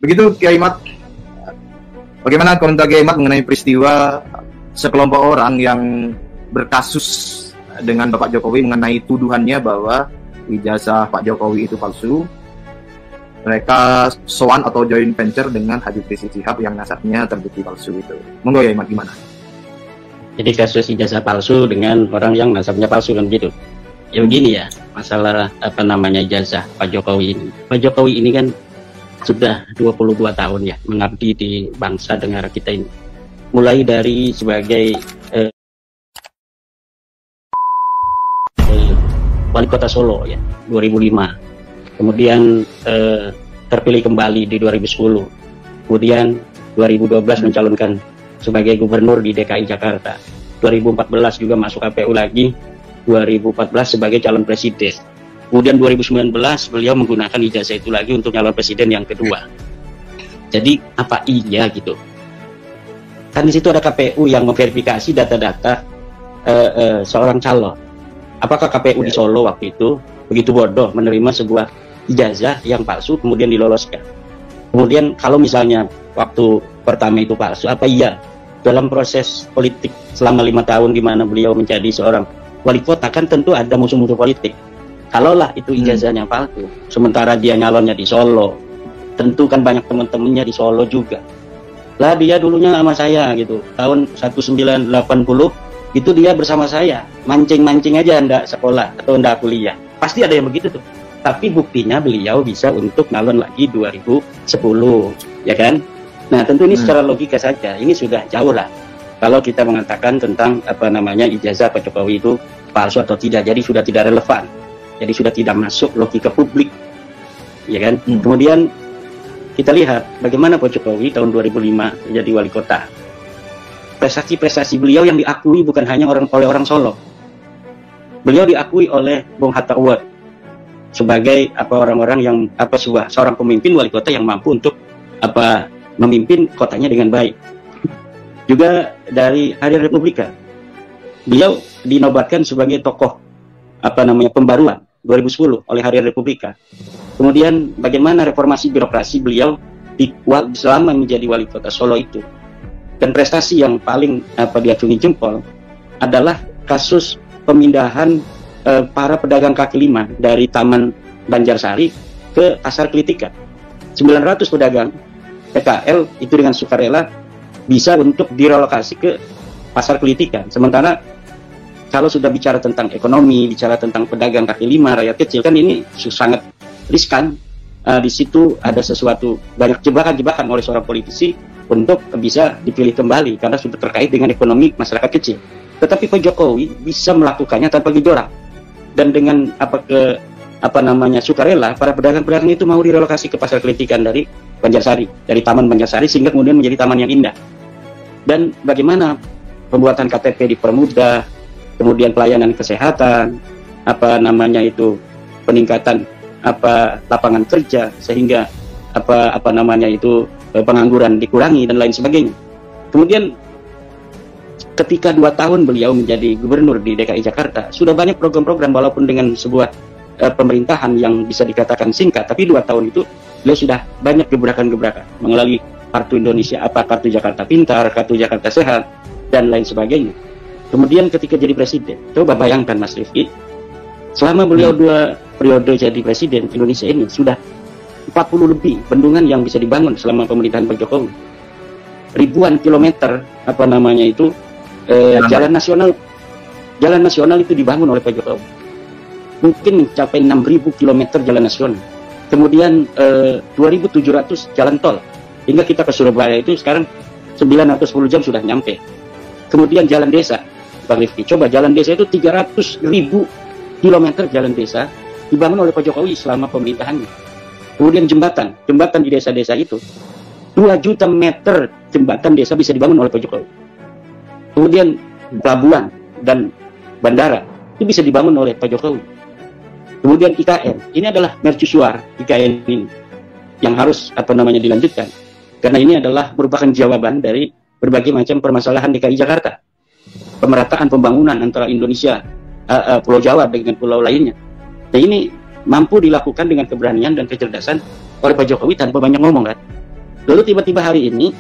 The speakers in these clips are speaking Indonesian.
Begitu Kiai Mat. Bagaimana komentar Kiai Mat mengenai peristiwa sekelompok orang yang berkasus dengan Bapak Jokowi mengenai tuduhannya bahwa ijazah Pak Jokowi itu palsu? Mereka sowan atau joint venture dengan Habib Rizik Syihab yang nasabnya terbukti palsu itu. Monggo ya Imat, gimana? Jadi kasus ijazah palsu dengan orang yang nasabnya palsu kan gitu. Ya begini ya, masalah ijazah Pak Jokowi ini. Pak Jokowi ini kan sudah 22 tahun ya mengabdi di bangsa negara kita ini. Mulai dari sebagai wali kota Solo ya 2005. Kemudian terpilih kembali di 2010, kemudian 2012 mencalonkan sebagai gubernur di DKI Jakarta, 2014 juga masuk KPU lagi, 2014 sebagai calon presiden, kemudian 2019 beliau menggunakan ijazah itu lagi untuk calon presiden yang kedua. Jadi apa iya gitu? Kan di situ ada KPU yang memverifikasi data-data seorang calon. Apakah KPU di Solo waktu itu begitu bodoh menerima sebuah ijazah yang palsu kemudian diloloskan? Kemudian kalau misalnya waktu pertama itu palsu, apa iya dalam proses politik selama 5 tahun di mana beliau menjadi seorang wali kota kan tentu ada musuh-musuh politik. Kalaulah itu ijazahnya palsu, sementara dia nyalonnya di Solo, tentu kan banyak teman-temannya di Solo juga. Lah dia dulunya sama saya gitu, tahun 1980 itu dia bersama saya, mancing-mancing aja ndak sekolah atau ndak kuliah. Pasti ada yang begitu tuh. Tapi buktinya beliau bisa untuk nyalon lagi 2010, ya kan? Nah tentu ini secara logika saja, ini sudah jauh lah. Kalau kita mengatakan tentang ijazah Pak Jokowi itu palsu atau tidak, jadi sudah tidak relevan. Jadi sudah tidak masuk logika publik, ya kan? Kemudian kita lihat bagaimana Pak Jokowi tahun 2005 menjadi wali kota. Prestasi-prestasi beliau yang diakui bukan hanya oleh orang Solo. Beliau diakui oleh Bung Hatta Award sebagai orang-orang yang seorang pemimpin wali kota yang mampu untuk memimpin kotanya dengan baik. Juga dari Hari Republika, beliau dinobatkan sebagai tokoh pembaruan 2010 oleh Hari Republika. Kemudian bagaimana reformasi birokrasi beliau selama menjadi wali kota Solo itu. Dan prestasi yang paling diacungi jempol adalah kasus pemindahan para pedagang kaki lima dari Taman Banjarsari ke Pasar Kelitikan. 900 pedagang PKL itu dengan sukarela bisa untuk direlokasi ke Pasar Kelitikan. Sementara kalau sudah bicara tentang ekonomi, bicara tentang pedagang kaki lima, rakyat kecil, kan ini sangat riskan. Di situ ada sesuatu, banyak jebakan-jebakan oleh seorang politisi untuk bisa dipilih kembali karena sudah terkait dengan ekonomi masyarakat kecil. Tetapi Pak Jokowi bisa melakukannya tanpa gejolak. Dan dengan sukarela, para pedagang-pedagang itu mau direlokasi ke Pasar Kelitikan dari Banjarsari, dari Taman Banjarsari, sehingga kemudian menjadi taman yang indah. Dan bagaimana pembuatan KTP dipermudah, kemudian pelayanan kesehatan, peningkatan lapangan kerja, sehingga pengangguran dikurangi dan lain sebagainya. Kemudian ketika 2 tahun beliau menjadi gubernur di DKI Jakarta, sudah banyak program-program walaupun dengan sebuah pemerintahan yang bisa dikatakan singkat, tapi 2 tahun itu beliau sudah banyak gebrakan-gebrakan melalui kartu Indonesia, kartu Jakarta Pintar, kartu Jakarta Sehat, dan lain sebagainya. Kemudian ketika jadi presiden, coba bayangkan Mas Rifki, selama beliau 2 periode jadi presiden Indonesia ini sudah 40 lebih bendungan yang bisa dibangun selama pemerintahan Pak Jokowi. Ribuan kilometer jalan nasional itu dibangun oleh Pak Jokowi. Mungkin mencapai 6.000 kilometer jalan nasional. Kemudian 2.700 jalan tol. Hingga kita ke Surabaya itu sekarang 9 atau 10 jam sudah nyampe. Kemudian jalan desa, Bang Rifki, coba jalan desa itu 300.000 kilometer jalan desa dibangun oleh Pak Jokowi selama pemerintahannya. Kemudian jembatan di desa-desa itu 2 juta meter jembatan desa bisa dibangun oleh Pak Jokowi. Kemudian pelabuhan dan bandara itu bisa dibangun oleh Pak Jokowi. Kemudian IKN, ini adalah mercusuar IKN ini yang harus dilanjutkan. Karena ini adalah merupakan jawaban dari berbagai macam permasalahan DKI Jakarta. Pemerataan pembangunan antara Indonesia, Pulau Jawa dengan pulau lainnya. Dan ini mampu dilakukan dengan keberanian dan kecerdasan oleh Pak Jokowi tanpa banyak ngomong kan. Lalu tiba-tiba hari ini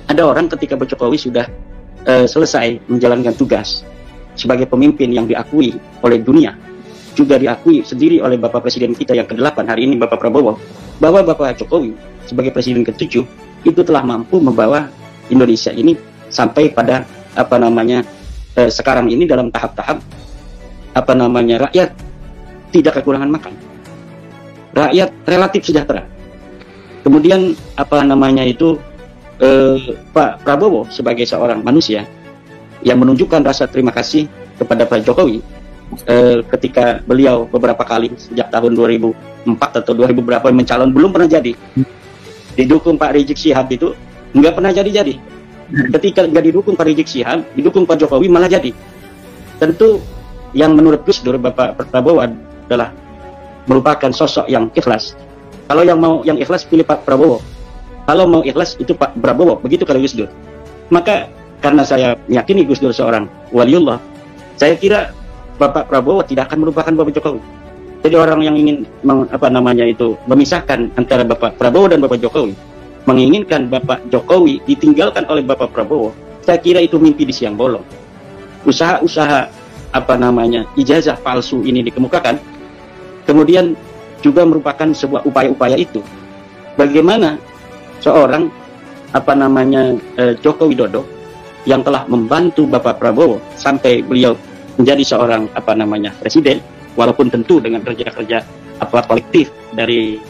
ada orang ketika Pak Jokowi sudah selesai menjalankan tugas sebagai pemimpin yang diakui oleh dunia, juga diakui sendiri oleh Bapak Presiden kita yang ke-8 hari ini, Bapak Prabowo, bahwa Bapak Jokowi sebagai Presiden ke-7 itu telah mampu membawa Indonesia ini sampai pada sekarang ini dalam tahap-tahap rakyat tidak kekurangan makan, rakyat relatif sejahtera. Kemudian Pak Prabowo sebagai seorang manusia yang menunjukkan rasa terima kasih kepada Pak Jokowi ketika beliau beberapa kali sejak tahun 2004 atau 2000 berapa mencalon belum pernah jadi, didukung Pak Rizik Syihab itu nggak pernah jadi. Ketika nggak didukung Pak Rizik Syihab, didukung Pak Jokowi malah jadi. Tentu yang menurut Gus Dur, Bapak Prabowo adalah merupakan sosok yang ikhlas. Kalau yang mau yang ikhlas pilih Pak Prabowo, kalau mau ikhlas itu Pak Prabowo, begitu kata Gus Dur. Maka karena saya meyakini Gus Dur seorang waliullah, saya kira Bapak Prabowo tidak akan merupakan Bapak Jokowi. Jadi orang yang ingin memisahkan antara Bapak Prabowo dan Bapak Jokowi, menginginkan Bapak Jokowi ditinggalkan oleh Bapak Prabowo, saya kira itu mimpi di siang bolong. Usaha-usaha ijazah palsu ini dikemukakan, kemudian juga merupakan sebuah upaya-upaya itu. Bagaimana seorang Joko Widodo yang telah membantu Bapak Prabowo sampai beliau menjadi seorang presiden, walaupun tentu dengan kerja-kerja kolektif dari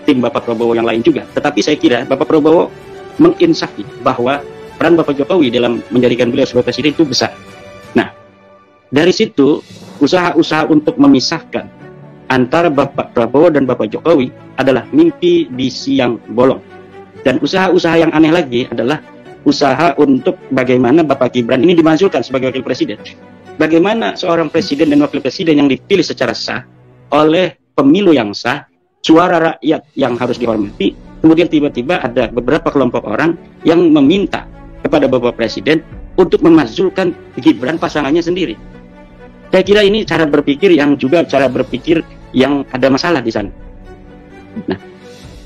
tim Bapak Prabowo yang lain juga. Tetapi saya kira Bapak Prabowo menginsafi bahwa peran Bapak Jokowi dalam menjadikan beliau sebagai presiden itu besar. Nah, dari situ usaha-usaha untuk memisahkan antara Bapak Prabowo dan Bapak Jokowi adalah mimpi di siang bolong. Dan usaha-usaha yang aneh lagi adalah usaha untuk bagaimana Bapak Gibran ini dimajukan sebagai wakil presiden. Bagaimana seorang presiden dan wakil presiden yang dipilih secara sah oleh pemilu yang sah, suara rakyat yang harus dihormati, kemudian tiba-tiba ada beberapa kelompok orang yang meminta kepada Bapak Presiden untuk memazulkan Gibran pasangannya sendiri. Saya kira ini cara berpikir yang yang ada masalah di sana. Nah,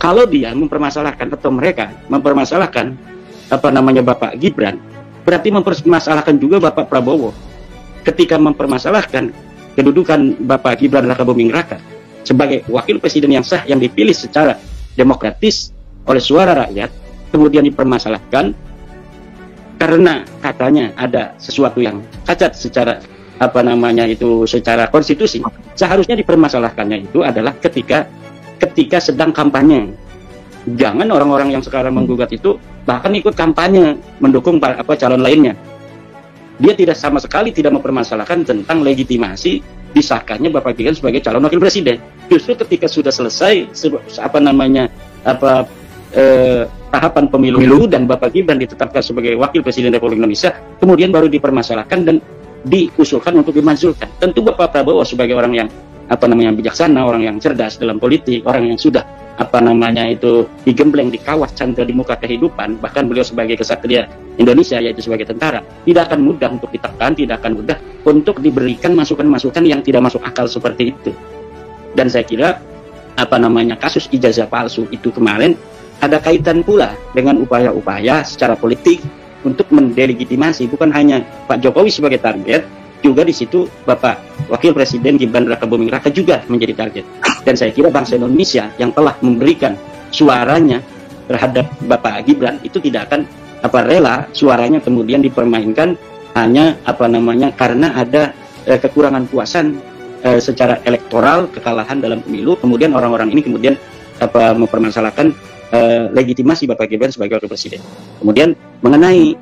kalau dia mempermasalahkan atau mereka mempermasalahkan Bapak Gibran, berarti mempermasalahkan juga Bapak Prabowo. Ketika mempermasalahkan kedudukan Bapak Gibran Rakabuming Raka sebagai wakil presiden yang sah yang dipilih secara demokratis oleh suara rakyat, kemudian dipermasalahkan karena katanya ada sesuatu yang cacat secara secara konstitusi. Seharusnya dipermasalahkannya itu adalah ketika sedang kampanye. Jangan orang-orang yang sekarang menggugat itu bahkan ikut kampanye mendukung calon lainnya. Dia sama sekali tidak mempermasalahkan tentang legitimasi disahkannya Bapak Gibran sebagai calon wakil presiden. Justru ketika sudah selesai tahapan pemilu dan Bapak Gibran ditetapkan sebagai wakil presiden Republik Indonesia, kemudian baru dipermasalahkan dan diusulkan untuk dimansulkan. Tentu Bapak Prabowo sebagai orang yang bijaksana, orang yang cerdas dalam politik, orang yang sudah digembleng di kawah candra di muka kehidupan, bahkan beliau sebagai kesatria Indonesia yaitu sebagai tentara, tidak akan mudah untuk ditekan, tidak akan mudah untuk diberikan masukan-masukan yang tidak masuk akal seperti itu. Dan saya kira kasus ijazah palsu itu kemarin ada kaitan pula dengan upaya-upaya secara politik untuk mendelegitimasi bukan hanya Pak Jokowi sebagai target, juga di situ Bapak Wakil Presiden Gibran Rakabuming Raka juga menjadi target. Dan saya kira bangsa Indonesia yang telah memberikan suaranya terhadap Bapak Gibran itu tidak akan rela suaranya kemudian dipermainkan hanya karena ada kekurangan puasan secara elektoral, kekalahan dalam pemilu, kemudian orang-orang ini kemudian mempermasalahkan legitimasi Bapak Gibran sebagai wakil presiden. Kemudian mengenai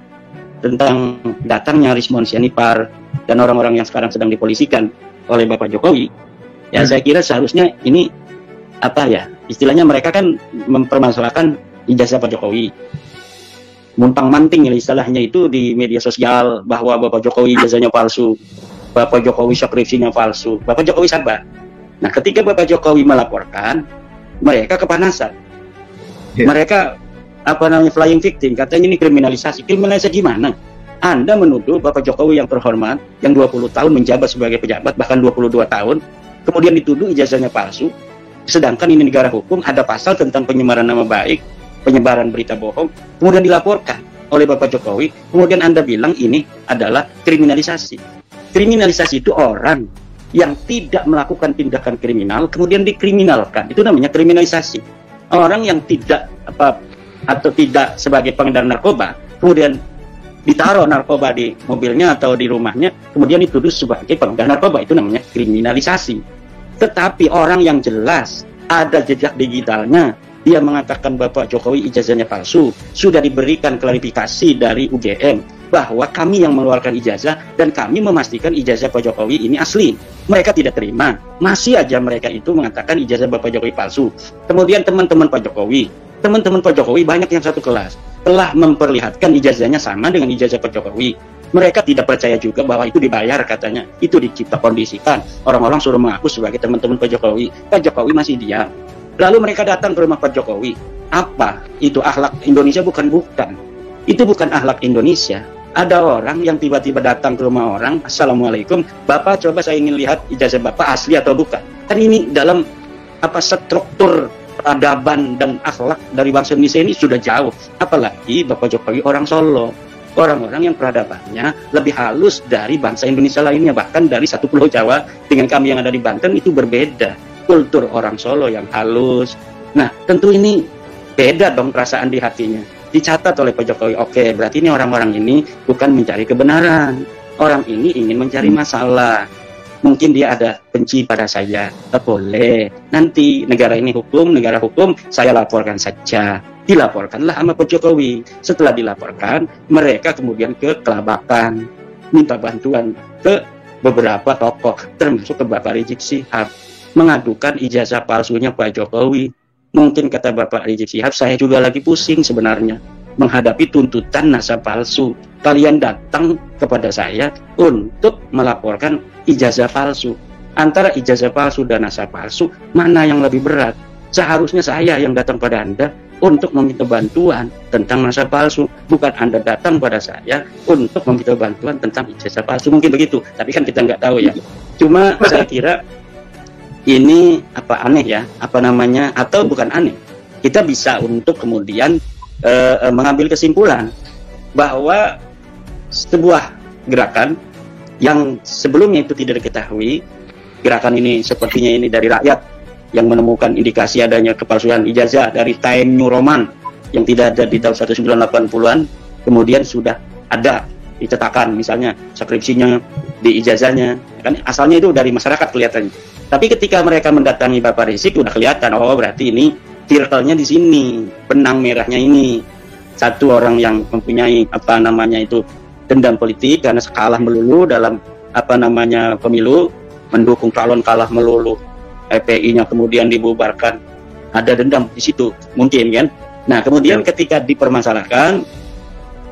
tentang datangnya Rismon Sianipar dan orang-orang yang sekarang sedang dipolisikan oleh Bapak Jokowi, ya saya kira seharusnya ini istilahnya mereka kan mempermasalahkan ijazah Pak Jokowi, muntang-manting istilahnya itu di media sosial bahwa Bapak Jokowi ijazahnya palsu, Bapak Jokowi skripsinya palsu, Bapak Jokowi sabar. Nah, ketika Bapak Jokowi melaporkan, mereka kepanasan. Mereka flying victim, katanya ini kriminalisasi. Kriminalisasi gimana? Anda menuduh Bapak Jokowi yang terhormat, yang 20 tahun menjabat sebagai pejabat, bahkan 22 tahun, kemudian dituduh ijazahnya palsu, sedangkan ini negara hukum, ada pasal tentang penyemaran nama baik, penyebaran berita bohong, kemudian dilaporkan oleh Bapak Jokowi, kemudian Anda bilang ini adalah kriminalisasi. Kriminalisasi itu orang yang tidak melakukan tindakan kriminal kemudian dikriminalkan, itu namanya kriminalisasi. Orang yang tidak atau tidak sebagai pengedar narkoba kemudian ditaruh narkoba di mobilnya atau di rumahnya kemudian dituduh sebagai pengedar narkoba, itu namanya kriminalisasi. Tetapi orang yang jelas ada jejak digitalnya, dia mengatakan Bapak Jokowi ijazahnya palsu, sudah diberikan klarifikasi dari UGM bahwa kami yang mengeluarkan ijazah dan kami memastikan ijazah Pak Jokowi ini asli. Mereka tidak terima, masih aja mereka itu mengatakan ijazah Bapak Jokowi palsu. Kemudian teman-teman Pak Jokowi banyak yang satu kelas telah memperlihatkan ijazahnya sama dengan ijazah Pak Jokowi. Mereka tidak percaya juga bahwa itu dibayar, katanya itu dicipta kondisikan, orang-orang suruh mengaku sebagai teman-teman Pak Jokowi. Pak Jokowi masih diam. Lalu mereka datang ke rumah Pak Jokowi. Apa itu akhlak Indonesia? Bukan. Itu bukan akhlak Indonesia. Ada orang yang tiba-tiba datang ke rumah orang, Assalamualaikum, Bapak coba saya ingin lihat ijazah Bapak asli atau bukan. Kan ini dalam struktur peradaban dan akhlak dari bangsa Indonesia ini sudah jauh. Apalagi Bapak Jokowi orang Solo, orang-orang yang peradabannya lebih halus dari bangsa Indonesia lainnya, bahkan dari satu pulau Jawa dengan kami yang ada di Banten itu berbeda. Kultur orang Solo yang halus. Nah, tentu ini beda dong perasaan di hatinya. Dicatat oleh Pak Jokowi, oke, berarti ini orang-orang ini bukan mencari kebenaran. Orang ini ingin mencari masalah. Mungkin dia ada benci pada saya. Boleh. Nanti negara hukum, saya laporkan saja. Dilaporkanlah sama Pak Jokowi. Setelah dilaporkan, mereka kemudian ke Kelabakan, minta bantuan ke beberapa tokoh, termasuk ke Bapak Rizik Syihab, mengadukan ijazah palsunya Pak Jokowi. Mungkin kata Bapak Rizik Syihab, saya juga lagi pusing sebenarnya menghadapi tuntutan nasab palsu. Kalian datang kepada saya untuk melaporkan ijazah palsu. Antara ijazah palsu dan nasab palsu, mana yang lebih berat? Seharusnya saya yang datang pada Anda untuk meminta bantuan tentang nasab palsu, bukan Anda datang pada saya untuk meminta bantuan tentang ijazah palsu. Mungkin begitu, tapi kan kita nggak tahu ya. Cuma saya kira ini aneh ya, atau bukan aneh, kita bisa untuk kemudian mengambil kesimpulan bahwa sebuah gerakan yang sebelumnya itu tidak diketahui, gerakan ini sepertinya ini dari rakyat yang menemukan indikasi adanya kepalsuan ijazah dari Time New Roman yang tidak ada di tahun 1980-an, kemudian sudah ada dicetakan misalnya skripsinya di ijazahnya, kan asalnya itu dari masyarakat kelihatannya. Tapi ketika mereka mendatangi Bapak Rizik udah kelihatan, oh berarti ini circle-nya di sini, benang merahnya ini. Satu orang yang mempunyai dendam politik karena kalah melulu dalam pemilu, mendukung calon kalah melulu, FPI-nya kemudian dibubarkan. Ada dendam di situ, mungkin kan. Nah, kemudian ketika dipermasalahkan,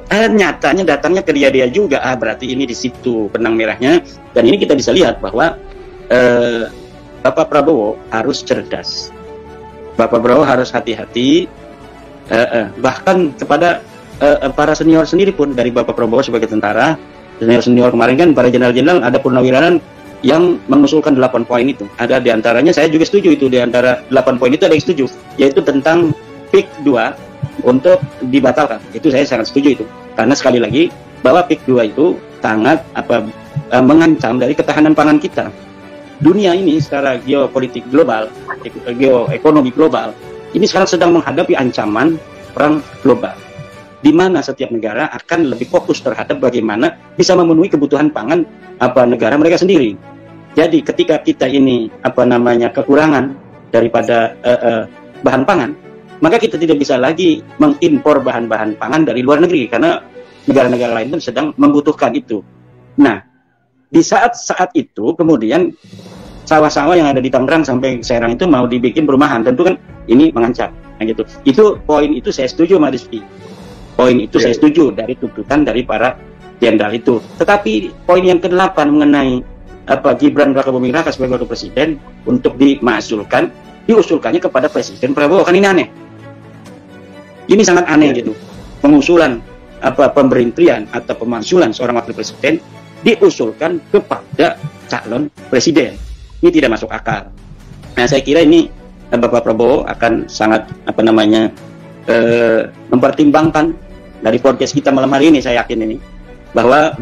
nyatanya datangnya ke dia juga, berarti ini di situ benang merahnya. Dan ini kita bisa lihat bahwa Bapak Prabowo harus cerdas. Bapak Prabowo harus hati-hati, bahkan kepada para senior sendiri pun, dari Bapak Prabowo sebagai tentara, senior kemarin kan para jenderal-jenderal, ada purnawirawan yang mengusulkan 8 poin itu. Ada di antaranya, saya juga setuju itu, di antara 8 poin itu ada yang setuju, yaitu tentang PIK 2 untuk dibatalkan. Itu saya sangat setuju itu. Karena sekali lagi, bahwa PIK 2 itu sangat mengancam dari ketahanan pangan kita. Dunia ini secara geopolitik global, geoekonomi global, ini sekarang sedang menghadapi ancaman perang global, di mana setiap negara akan lebih fokus terhadap bagaimana bisa memenuhi kebutuhan pangan negara mereka sendiri. Jadi ketika kita ini kekurangan daripada bahan pangan, maka kita tidak bisa lagi mengimpor bahan-bahan pangan dari luar negeri karena negara-negara lain pun sedang membutuhkan itu. Nah, di saat itu kemudian sawah-sawah yang ada di Tangerang sampai Serang itu mau dibikin perumahan, tentu kan ini mengancam. Nah, gitu. Itu poin itu saya setuju, Mas Rizky. Poin itu saya setuju dari tuntutan dari para jenderal itu. Tetapi poin yang ke-8 mengenai Gibran Rakabuming Raka sebagai wakil presiden untuk diusulkannya kepada Presiden Prabowo, kan ini aneh. Ini sangat aneh gitu. Pengusulan pemberhentian atau pemakzulan seorang wakil presiden diusulkan kepada calon presiden. Ini tidak masuk akal. Nah, saya kira ini Bapak Prabowo akan sangat mempertimbangkan dari podcast kita malam hari ini, saya yakin ini bahwa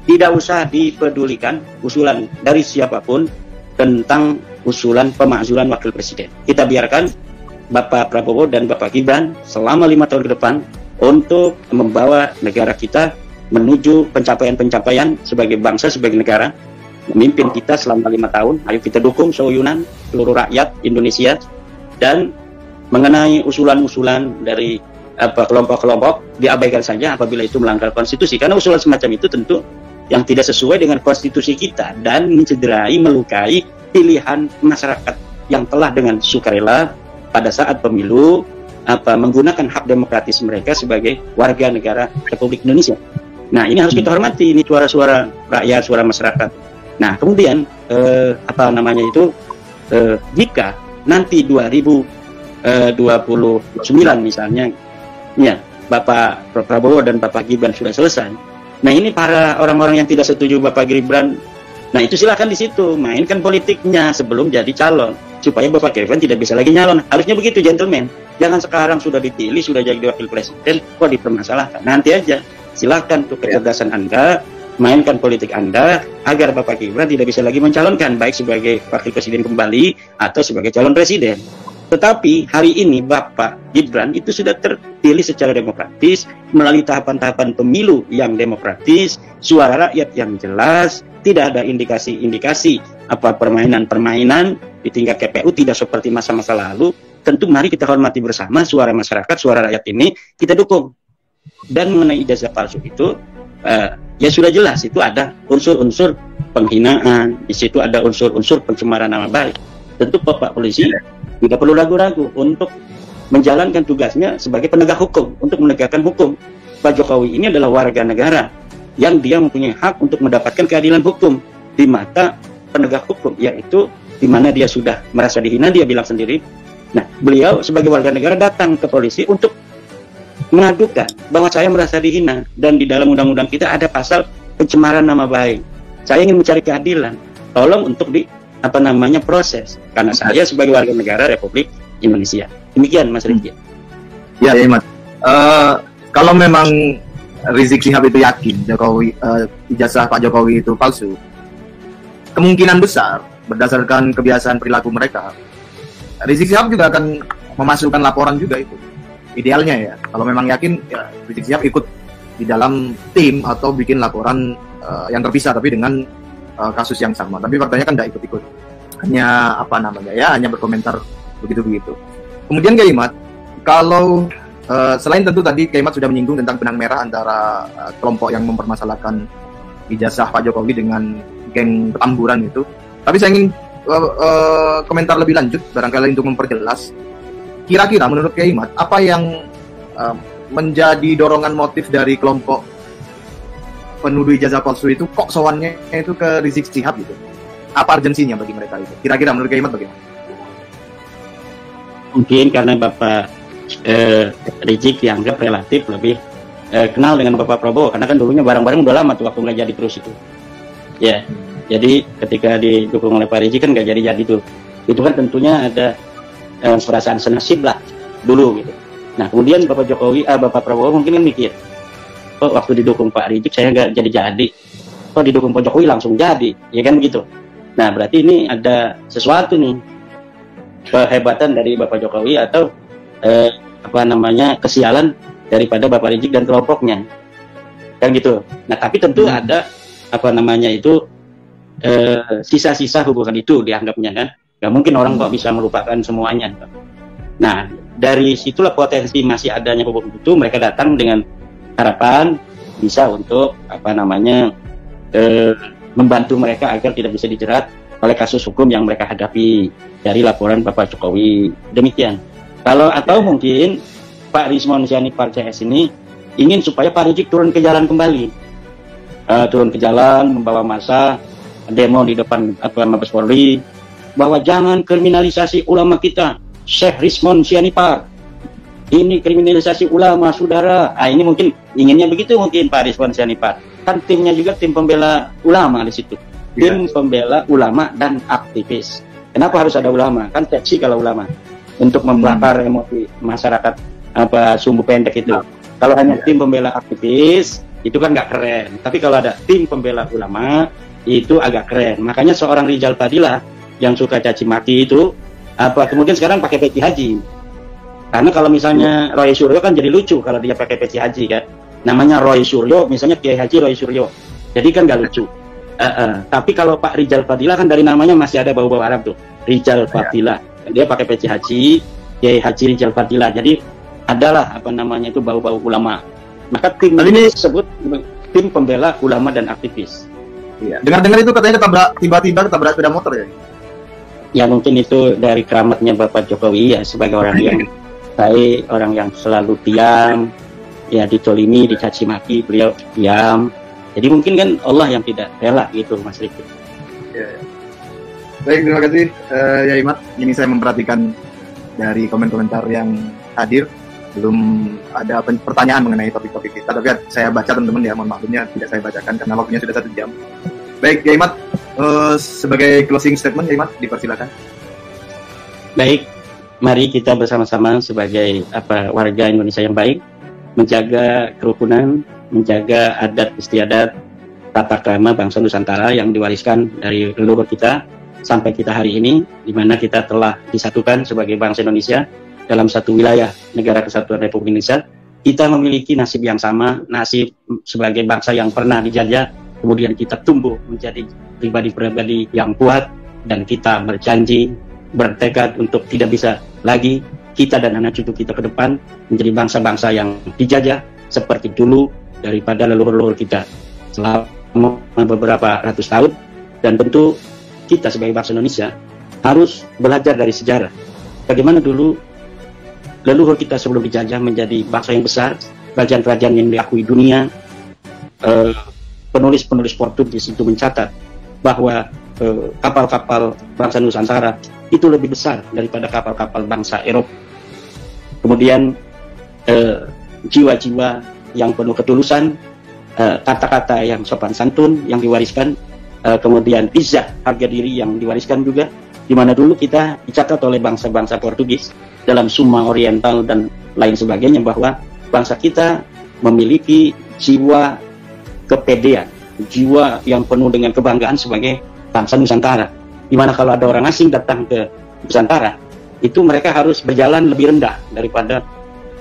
tidak usah dipedulikan usulan dari siapapun tentang usulan pemakzulan wakil presiden. Kita biarkan Bapak Prabowo dan Bapak Gibran selama 5 tahun ke depan untuk membawa negara kita menuju pencapaian-pencapaian sebagai bangsa, sebagai negara, memimpin kita selama 5 tahun. Ayo kita dukung seuyunan seluruh rakyat Indonesia. Dan mengenai usulan-usulan dari kelompok-kelompok, diabaikan saja apabila itu melanggar konstitusi, karena usulan semacam itu tentu yang tidak sesuai dengan konstitusi kita dan mencederai, melukai pilihan masyarakat yang telah dengan sukarela pada saat pemilu menggunakan hak demokratis mereka sebagai warga negara Republik Indonesia. Nah, ini harus kita hormati, ini suara-suara rakyat, suara masyarakat. Nah, kemudian jika nanti 2029 misalnya, ya, Bapak Prabowo dan Bapak Gibran sudah selesai. Nah, ini para orang-orang yang tidak setuju Bapak Gibran, nah itu silakan di situ mainkan politiknya sebelum jadi calon, supaya Bapak Gibran tidak bisa lagi nyalon. Harusnya begitu, gentleman. Jangan sekarang sudah dipilih, sudah jadi wakil presiden, kok dipermasalahkan. Nanti aja, silakan tuh kecerdasan Anda, mainkan politik Anda agar Bapak Gibran tidak bisa lagi mencalonkan, baik sebagai wakil presiden kembali atau sebagai calon presiden. Tetapi hari ini Bapak Gibran itu sudah terpilih secara demokratis melalui tahapan-tahapan pemilu yang demokratis, suara rakyat yang jelas, tidak ada indikasi-indikasi permainan-permainan di tingkat KPU, tidak seperti masa-masa lalu. Tentu mari kita hormati bersama suara masyarakat, suara rakyat ini kita dukung. Dan mengenai ijazah palsu itu, ya sudah jelas itu ada unsur-unsur penghinaan, di situ ada unsur-unsur pencemaran nama baik. Tentu Bapak polisi tidak perlu ragu-ragu untuk menjalankan tugasnya sebagai penegak hukum, untuk menegakkan hukum. Pak Jokowi ini adalah warga negara yang dia mempunyai hak untuk mendapatkan keadilan hukum di mata penegak hukum, yaitu di mana dia sudah merasa dihina, dia bilang sendiri. Nah, beliau sebagai warga negara datang ke polisi untuk mengadukan bahwa saya merasa dihina, dan di dalam undang-undang kita ada pasal pencemaran nama baik. Saya ingin mencari keadilan, tolong untuk proses, karena saya sebagai warga negara Republik Indonesia. Demikian Mas Rizky. Ya, Mas. Kalau memang Rizik Syihab itu yakin ijazah Pak Jokowi itu palsu, kemungkinan besar berdasarkan kebiasaan perilaku mereka, Rizik Syihab juga akan memasukkan laporan juga itu. Idealnya ya, kalau memang yakin, ya Rizik Syihab ikut di dalam tim atau bikin laporan yang terpisah tapi dengan kasus yang sama. Tapi faktanya kan tidak ikut-ikut, hanya hanya berkomentar begitu-begitu. Kemudian Kaimat, kalau selain tentu tadi Kaimat sudah menyinggung tentang benang merah antara kelompok yang mempermasalahkan ijazah Pak Jokowi dengan geng Petamburan itu, tapi saya ingin komentar lebih lanjut barangkali untuk memperjelas. Kira-kira menurut Kaimat, apa yang menjadi dorongan motif dari kelompok penuduh ijazah palsu itu, kok sowannya itu ke Rizik Syihab gitu? Apa urgensinya bagi mereka itu? Kira-kira menurut Kaimat bagaimana? Mungkin karena Bapak Rizik dianggap relatif lebih kenal dengan Bapak Prabowo, karena kan dulunya bareng-bareng udah lama tuh waktu nggak jadi terus itu. Ya, jadi ketika didukung oleh Pak Rizik kan nggak jadi tuh. Itu kan tentunya ada perasaan senasib lah dulu gitu. Nah, kemudian Bapak Prabowo mungkin kan mikir, kok waktu didukung Pak Rizik saya nggak jadi, kok didukung Pak Jokowi langsung jadi, ya kan begitu. Nah, berarti ini ada sesuatu nih, kehebatan dari Bapak Jokowi atau kesialan daripada Bapak Rizik dan kelompoknya, kan gitu. Nah, tapi tentu ada sisa-sisa hubungan itu dianggapnya kan. Nggak mungkin orang kok bisa melupakan semuanya. Nah, dari situlah potensi masih adanya hubungan itu, mereka datang dengan harapan bisa untuk membantu mereka agar tidak bisa dijerat oleh kasus hukum yang mereka hadapi dari laporan Bapak Jokowi. Demikian. Atau mungkin Pak Rizman Syihab CS ini ingin supaya Pak Rizik turun ke jalan kembali, turun ke jalan membawa massa demo di depan Mabes Polri bahwa jangan kriminalisasi ulama kita, Syekh Rizman Syihab. Ini kriminalisasi ulama, saudara. Ini mungkin inginnya begitu mungkin Pak Rizman Syihab. Kan timnya juga tim pembela ulama di situ. Tim pembela ulama dan aktivis. Kenapa harus ada ulama? Kan seksi kalau ulama. Untuk membakar emosi masyarakat apa sumbu pendek itu. Kalau hanya tim pembela aktivis itu kan nggak keren. Tapi kalau ada tim pembela ulama itu agak keren. Makanya seorang Rijal Fadilah yang suka caci maki itu kemudian sekarang pakai peci haji. Karena kalau misalnya Roy Suryo kan jadi lucu kalau dia pakai peci haji kan. Namanya Roy Suryo, misalnya Kiai Haji Roy Suryo. Jadi kan nggak lucu. Tapi kalau Pak Rijal Fadilah kan dari namanya masih ada bau-bau Arab tuh. Rijal Fadilah. Dia pakai peci haji, Kiai Haji Rijal Fadilah. Jadi adalah itu bau-bau ulama. Maka tim ini disebut tim pembela ulama dan aktivis. Iya. Dengar-dengar itu katanya tiba-tiba ketabrak sepeda motor ya? Ya mungkin itu dari keramatnya Bapak Jokowi ya, sebagai orang yang baik, orang yang selalu diam, ya ditolimi, dicaci maki, beliau diam. Jadi mungkin kan Allah yang tidak rela gitu, Mas Riki. Ya. Baik, terima kasih ya Imat. Ini saya memperhatikan dari komen-komentar yang hadir. Belum ada pertanyaan mengenai topik-topik kita, tapi saya baca teman-teman ya, mohon maklumnya tidak saya bacakan karena waktunya sudah 1 jam. Baik, ya Imat, sebagai closing statement, ya Imat, dipersilakan. Baik, mari kita bersama-sama sebagai warga Indonesia yang baik, menjaga kerukunan, menjaga adat istiadat, tata krama bangsa Nusantara yang diwariskan dari leluhur kita sampai kita hari ini, di mana kita telah disatukan sebagai bangsa Indonesia dalam satu wilayah Negara Kesatuan Republik Indonesia. Kita memiliki nasib yang sama, nasib sebagai bangsa yang pernah dijajah, kemudian kita tumbuh menjadi pribadi-pribadi yang kuat, dan kita berjanji, bertekad untuk tidak bisa lagi kita dan anak cucu kita ke depan menjadi bangsa-bangsa yang dijajah seperti dulu daripada leluhur-leluhur kita selama beberapa ratus tahun. Dan tentu kita sebagai bangsa Indonesia harus belajar dari sejarah. Bagaimana dulu leluhur kita sebelum dijajah menjadi bangsa yang besar, kerajaan-kerajaan yang diakui dunia. Penulis-penulis Portugis itu mencatat bahwa kapal-kapal bangsa Nusantara itu lebih besar daripada kapal-kapal bangsa Eropa. Kemudian jiwa-jiwa yang penuh ketulusan, kata-kata yang sopan santun yang diwariskan, kemudian izzah, harga diri yang diwariskan juga, di mana dulu kita dicatat oleh bangsa-bangsa Portugis dalam Summa Oriental dan lain sebagainya bahwa bangsa kita memiliki jiwa kepedean, jiwa yang penuh dengan kebanggaan sebagai bangsa Nusantara. Di mana kalau ada orang asing datang ke Nusantara, itu mereka harus berjalan lebih rendah daripada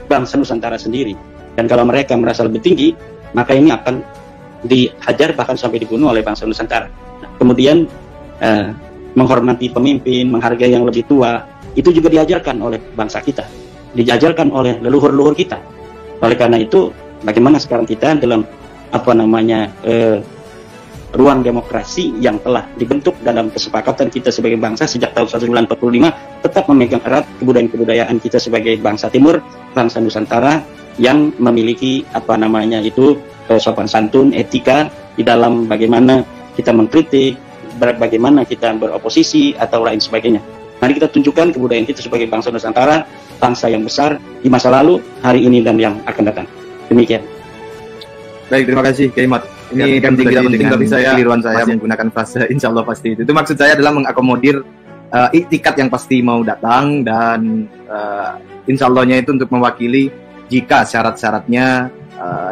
bangsa Nusantara sendiri. Dan kalau mereka merasa lebih tinggi, maka ini akan dihajar bahkan sampai dibunuh oleh bangsa Nusantara. Nah, kemudian menghormati pemimpin, menghargai yang lebih tua, itu juga diajarkan oleh bangsa kita, diajarkan oleh leluhur-leluhur kita. Oleh karena itu, bagaimana sekarang kita dalam ruang demokrasi yang telah dibentuk dalam kesepakatan kita sebagai bangsa sejak tahun 1945, tetap memegang erat kebudayaan-kebudayaan kita sebagai bangsa Timur, bangsa Nusantara yang memiliki sopan santun, etika di dalam bagaimana kita mengkritik, bagaimana kita beroposisi atau lain sebagainya. Mari kita tunjukkan kebudayaan kita sebagai bangsa Nusantara, bangsa yang besar di masa lalu, hari ini, dan yang akan datang. Demikian. Baik, terima kasih Kiai Mat. Ini kan tidak penting, tapi keliruan saya menggunakan frase insya Allah pasti itu. Itu maksud saya adalah mengakomodir iktikat yang pasti mau datang, dan insya Allahnya itu untuk mewakili jika syarat-syaratnya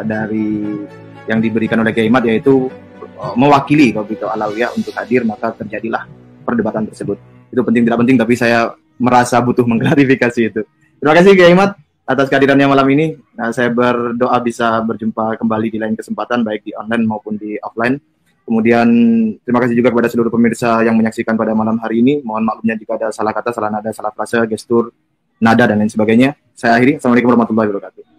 dari yang diberikan oleh Kiai Mat, yaitu mewakili Rabitaul Alawiyah untuk hadir, maka terjadilah perdebatan tersebut. Itu penting tidak penting, tapi saya merasa butuh mengklarifikasi itu. Terima kasih Kiai Mat atas kehadirannya malam ini. Nah, saya berdoa bisa berjumpa kembali di lain kesempatan, baik di online maupun di offline. Kemudian terima kasih juga kepada seluruh pemirsa yang menyaksikan pada malam hari ini. Mohon maklumnya jika ada salah kata, salah nada, salah frase, gestur, nada, dan lain sebagainya. Saya akhiri. Assalamualaikum warahmatullahi wabarakatuh.